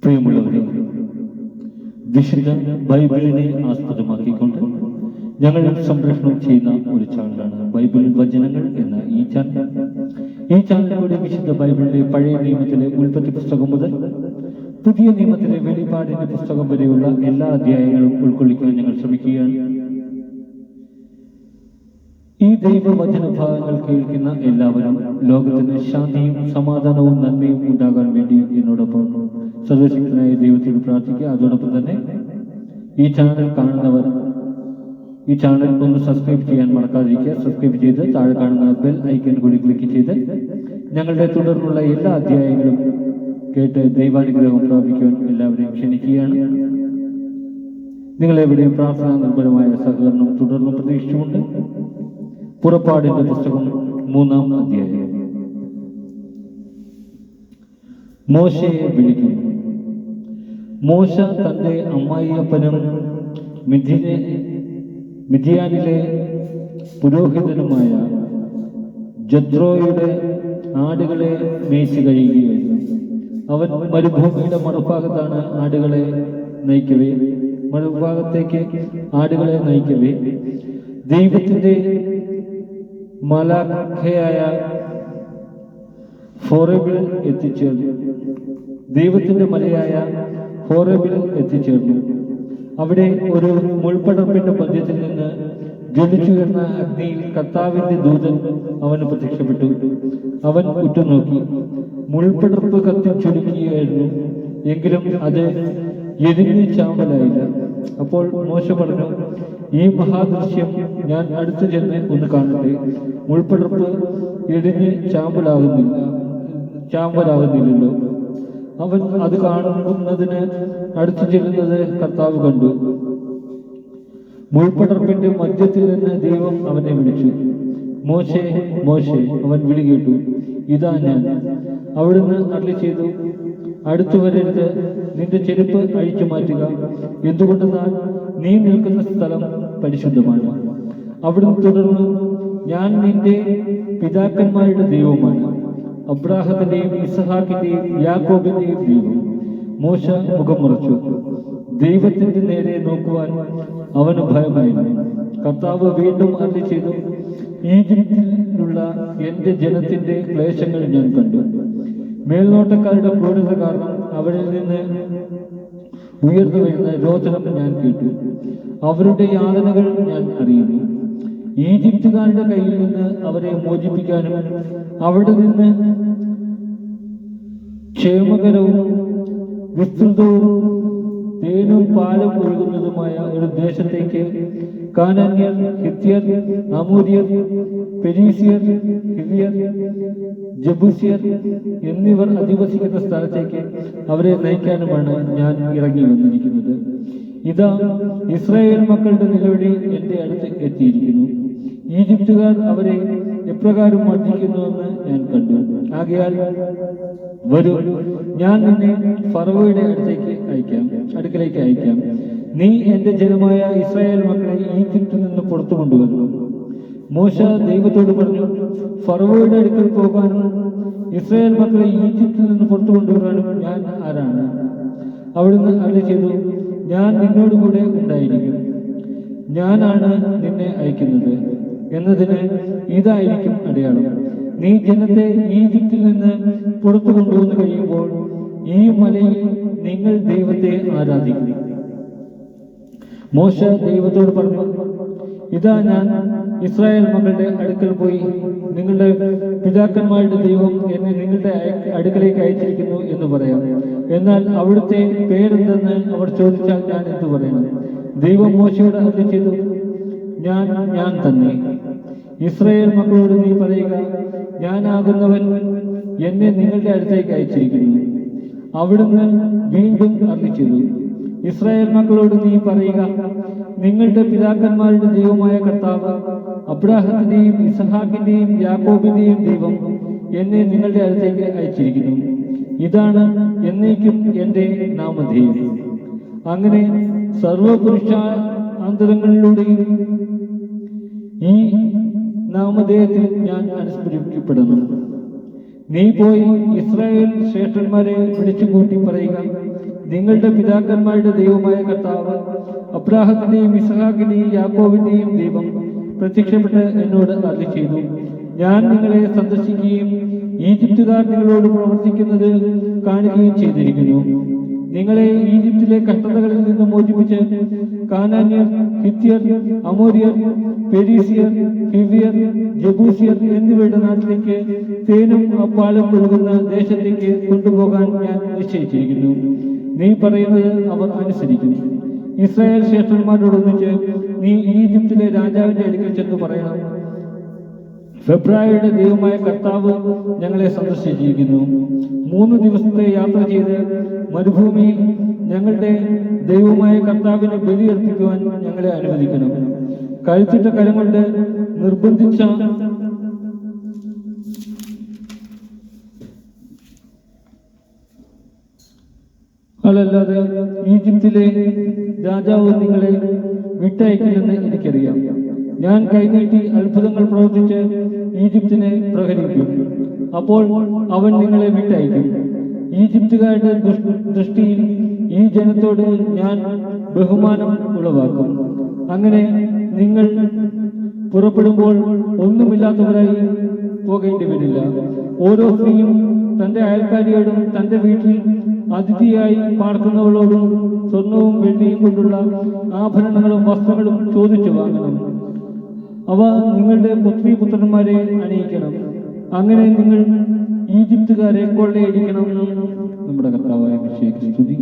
പ്രിയമുള്ളവരെ, വിശുദ്ധ ബൈബിളിനെ ആസ്പദമാക്കിക്കൊണ്ട് ഞങ്ങൾ സംപ്രേഷണം ചെയ്യുന്ന ഒരു ചാനലാണ് ബൈബിൾ വചനങ്ങൾ എന്ന ഈ ചാനൽ. ഈ ചാനലിലൂടെ വിശുദ്ധ ബൈബിളിലെ പഴയ നിയമത്തിലെ ഉൽപ്പത്തി പുസ്തകം മുതൽ പുതിയ നിയമത്തിലെ വെളിപാടിന്റെ പുസ്തകം വരെയുള്ള എല്ലാ അധ്യായങ്ങളും ഉൾക്കൊള്ളിക്കാൻ ഞങ്ങൾ ശ്രമിക്കുകയാണ്. ഈ ദൈവവചന ഭാഗങ്ങൾ കേൾക്കുന്ന എല്ലാവരും ലോകത്തിന് ശാന്തിയും സമാധാനവും നന്മയും ഉണ്ടാകാൻ വേണ്ടി എന്നോടൊപ്പം സർവശക്തനായ ദൈവത്തോട് പ്രാർത്ഥിക്കുക. അതോടൊപ്പം തന്നെ ഈ ചാനൽ കാണുന്നവർ ഈ ചാനൽ ഒന്ന് സബ്സ്ക്രൈബ് ചെയ്യാൻ മറക്കാതിരിക്കുക. സബ്സ്ക്രൈബ് ചെയ്ത് താഴെ കാണുന്ന ബെൽ ഐക്കൺ കൂടി ക്ലിക്ക് ചെയ്ത് ഞങ്ങളുടെ തുടർന്നുള്ള എല്ലാ അധ്യായങ്ങളും കേട്ട് ദൈവാനുഗ്രഹം പ്രാപിക്കുവാൻ എല്ലാവരെയും ക്ഷണിക്കുകയാണ്. നിങ്ങളെവിടെയും പ്രാർത്ഥനാ നിർഭരമായ സഹകരണം തുടർന്നും പ്രതീക്ഷിച്ചുകൊണ്ട് പുറപ്പാടിന്റെ പുസ്തകം 3-ാം അധ്യായം. മോശയെ വിളിക്കുന്നു. മോശ തന്റെ അമ്മായിയപ്പനും മിദ്യാനിലെ പുരോഹിതനുമായ ജത്രോയുടെ ആടുകളെ മേയിച്ചു കഴിയുകയായിരുന്നു. അവൻ മരുഭൂമിയുടെ മറുഭാഗത്താണ് മറുഭാഗത്തേക്ക് ആടുകളെ നയിക്കവേ ദൈവത്തിന്റെ മലാഖയായ ഹോറേബിൽ എത്തിച്ചേർന്നു. ദൈവത്തിന്റെ മലയായ ഹോറേബിൽ എത്തിച്ചേർന്നു. അവിടെ ഒരു മുൾപടർപ്പിന്റെ മധ്യത്തിൽ നിന്ന് ജ്വലിച്ചുയർന്ന അഗ്നിയിൽ കർത്താവിന്റെ ദൂതൻ അവന് പ്രത്യക്ഷപ്പെട്ടു. അവൻ ഉറ്റുനോക്കി. മുൾപടർപ്പ് കത്തിച്ചൊലിക്കുകയായിരുന്നു, എങ്കിലും അത് എരിഞ്ഞ് ചാമ്പലായില്ല. അപ്പോൾ മോശ പറഞ്ഞു, ഈ മഹാദൃശ്യം ഞാൻ അടുത്തു ചെന്ന് ഒന്ന് കാണട്ടെ. മുൾപടർപ്പ് എരിഞ്ഞ് ചാമ്പലാകുന്നില്ലല്ലോ. അവൻ അത് കാണുന്നതിന് അടുത്തു ചെല്ലുന്നത് കർത്താവ് കണ്ടു. മുൾപടർപ്പിന്റെ മധ്യത്തിൽ നിന്ന് ദൈവം അവനെ വിളിച്ചു. മോശേ, മോശേ. അവൻ വിളി കേട്ടു. ഇതാ ഞാൻ. അവിടുന്ന് അരുളി ചെയ്തു, അടുത്തു വരരുത്, നിന്റെ ചെരുപ്പ് അഴിച്ചു മാറ്റുക. എന്തുകൊണ്ടെന്നാൽ നീ നിൽക്കുന്ന സ്ഥലം പരിശുദ്ധമാണ്. അവിടുന്ന് തുടർന്നു, ഞാൻ നിന്റെ പിതാക്കന്മാരുടെ ദൈവമാണ്, അബ്രാഹത്തിന്റെയും ഇസഹാക്കിന്റെയും യാക്കോബിന്റെയും ദൈവം. മോശ മുഖം മറച്ചു. ദൈവത്തിന്റെ നേരെ നോക്കുവാൻ അവന് ഭയമായിരുന്നു. കർത്താവ് വീണ്ടും അരുളി ചെയ്തു, ഈജിപ്തിലുള്ള എന്റെ ജനത്തിന്റെ ക്ലേശങ്ങൾ ഞാൻ കണ്ടു. മേൽനോട്ടക്കാരുടെ ക്രൂരത കാരണം അവരിൽ നിന്ന് ഉയർന്നു വരുന്ന രോദനം ഞാൻ കേട്ടു. അവരുടെ യാതനകൾ ഞാൻ അറിയുന്നു. ഈജിപ്തുകാരുടെ കയ്യിൽ നിന്ന് അവരെ മോചിപ്പിക്കാനും അവിടെ നിന്ന് ക്ഷേമകരവും വിസ്തൃതവും തേനും പാലും ഒഴുകുന്നതുമായ ഒരു ദേശത്തേക്ക് കാനാന്യർ, ഹിത്യർ, അമൂര്യർ, പെരീസിയർ, ഹിവിയർ, ജബൂസിയർ എന്നിവർ അധിവസിക്കുന്ന സ്ഥലത്തേക്ക് അവരെ നയിക്കാനുമാണ് ഞാൻ ഇറങ്ങി വന്നിരിക്കുന്നത്. ഇതാ, ഇസ്രായേൽ മക്കളുടെ നിലവിളി എന്റെ അടുത്ത് എത്തിയിരിക്കുന്നു. ഈജിപ്തുകാർ അവരെ എപ്രകാരം മർദ്ദിക്കുന്നുവെന്ന് ഞാൻ കണ്ടു. ആകയാൽ വരൂ, ഞാൻ നിന്നെ ഫറവോയുടെ അടുക്കലേക്ക് അയക്കാം. നീ എന്റെ ജനമായ ഇസ്രായേൽ മക്കളെ ഈജിപ്തിൽ നിന്ന് പുറത്തു കൊണ്ടുവരുന്നു. മോശ ദൈവത്തോട് പറഞ്ഞു, ഫറവോയുടെ അടുക്കൽ പോകാനും ഇസ്രായേൽ മക്കളെ ഈജിപ്തിൽ നിന്ന് പുറത്തു കൊണ്ടുവരാനും ഞാൻ ആരാണ്? അവിടുന്ന് അരുളി ചെയ്തു, ഞാൻ നിന്നോടുകൂടെ ഉണ്ടായിരിക്കും. ഞാനാണ് നിന്നെ അയക്കുന്നത് എന്നതിന് ഇതായിരിക്കും അടയാളം. നീ ജനത്തെ ഈജിപ്തിൽ നിന്ന് പുറത്തു കൊണ്ടുവന്നു കഴിയുമ്പോൾ ഈ മലയിൽ നിങ്ങൾ ദൈവത്തെ ആരാധിക്കും. മോശ ദൈവത്തോട് പറഞ്ഞു, ഇതാ ഞാൻ ഇസ്രായേൽ മക്കളുടെ അടുക്കൽ പോയി നിങ്ങളുടെ പിതാക്കന്മാരുടെ ദൈവം എന്നെ നിങ്ങളുടെ അടുക്കലേക്ക് അയച്ചിരിക്കുന്നു എന്ന് പറയാം. എന്നാൽ അവിടുത്തെ പേരെന്തെന്ന് അവർ ചോദിച്ചാൽ ഞാൻ എന്തു പറയണം? ദൈവം മോശയോട് അരുളി ചെയ്തു, ഞാൻ തന്നെ. ഇസ്രായേൽ മക്കളോട് നീ പറയുക, ഞാനാകുന്നവൻ എന്നെ നിങ്ങളുടെ അടുത്തേക്ക് അയച്ചിരിക്കുന്നു. അവിടുന്ന് വീണ്ടും അരുളി ചെയ്തു, ഇസ്രായേൽ മക്കളോട് നീ പറയുക, നിങ്ങളുടെ പിതാക്കന്മാരുടെ ദൈവമായ കർത്താവ്, അബ്രാഹത്തിന്റെയും ഇസഹാക്കിന്റെയും യാക്കോബിന്റെയും ദൈവം എന്നെ നിങ്ങളുടെ അടുത്തേക്ക് അയച്ചിരിക്കുന്നു. ഇതാണ് എന്നേക്കും എന്റെ നാമധേയം. അങ്ങനെ സർവപുരുഷാന്തരങ്ങളിലൂടെയും ഈ നാമധേയത്തിൽ ഞാൻ അനുസ്മരിക്കപ്പെടണം. നീ പോയി ഇസ്രായേൽ ശ്രേഷ്ഠന്മാരെ വിളിച്ചുകൂട്ടി പറയുക, നിങ്ങളുടെ പിതാക്കന്മാരുടെ ദൈവമായ കർത്താവ്, അബ്രാഹത്തിന്റെയും ഇസ്ഹാക്കിന്റെയും യാക്കോബിന്റെയും ദൈവം പ്രത്യക്ഷപ്പെട്ട് എന്നോട് അരുളി ചെയ്തു, ഞാൻ നിങ്ങളെ സന്ദർശിക്കുകയും ഈജിപ്തുകാർ നിങ്ങളോട് പ്രവർത്തിക്കുന്നത് കാണുകയും ചെയ്തിരിക്കുന്നു. നിങ്ങളെ ഈജിപ്തിലെ കഷ്ടതകളിൽ നിന്ന് മോചിപ്പിച്ച് കാനാന്യർ, ഹിത്യർ, അമോര്യർ, പെരീസിയർ, ഹിവ്യർ, ജബൂസിയർ എന്നിവരുടെ നാട്ടിലേക്ക് തേനും അപ്പാലും ഒഴുകുന്ന ദേശത്തേക്ക് കൊണ്ടുപോകാൻ ഞാൻ നിശ്ചയിച്ചിരിക്കുന്നു. നീ പറയുന്നത് അവർ അനുസരിക്കും. ഇസ്രായേൽ ശ്രേഷ്ഠന്മാരോടൊന്നിച്ച് നീ ഈജിപ്തിലെ രാജാവിന്റെ അടുക്കൽ ചെന്ന് പറയണം, ഫെബ്രുവരിയുടെ ദൈവമായ കർത്താവ് ഞങ്ങളെ സന്ദർശിച്ചിരിക്കുന്നു. 3 ദിവസത്തെ യാത്ര ചെയ്ത് മരുഭൂമിയിൽ ഞങ്ങളുടെ ദൈവമായ കർത്താവിന് ബലിയർപ്പിക്കുവാൻ ഞങ്ങളെ അനുവദിക്കണം. കഴുത്തിട്ട കരം കൊണ്ട് നിർബന്ധിച്ച അതല്ലാതെ ഈജിപ്തിലെ രാജാവ് നിങ്ങളെ വിട്ടയക്കില്ലെന്ന് എനിക്കറിയാം. ഞാൻ കൈനീട്ടി അത്ഭുതങ്ങൾ പ്രവർത്തിച്ച് ഈജിപ്തിനെ പ്രഹരിക്കും. അപ്പോൾ അവൻ നിങ്ങളെ വിട്ടയക്കും. ഈജിപ്തുകാരുടെ ദൃഷ്ടിയിൽ ഈ ജനത്തോട് ഞാൻ ബഹുമാനം ഉളവാക്കും. അങ്ങനെ നിങ്ങൾ പുറപ്പെടുമ്പോൾ ഒന്നുമില്ലാത്തവരായി പോകേണ്ടി വരില്ല. ഓരോ സ്ത്രീയും തന്റെ അയൽക്കാരിയോടും തന്റെ വീട്ടിൽ അതിഥിയായി പാർക്കുന്നവളോടും സ്വർണവും വെള്ളിയും കൊണ്ടുള്ള ആഭരണങ്ങളും വസ്ത്രങ്ങളും ചോദിച്ചു വാങ്ങണം. അവ നിങ്ങളുടെ പുത്രിപുത്രന്മാരെ അണിയിക്കണം. അങ്ങനെ നിങ്ങൾ ഈജിപ്തുകാരെ കൊള്ളയടിക്കണം. നമ്മുടെ കർത്താവായ മിശിഹായ്ക്ക് സ്തുതി.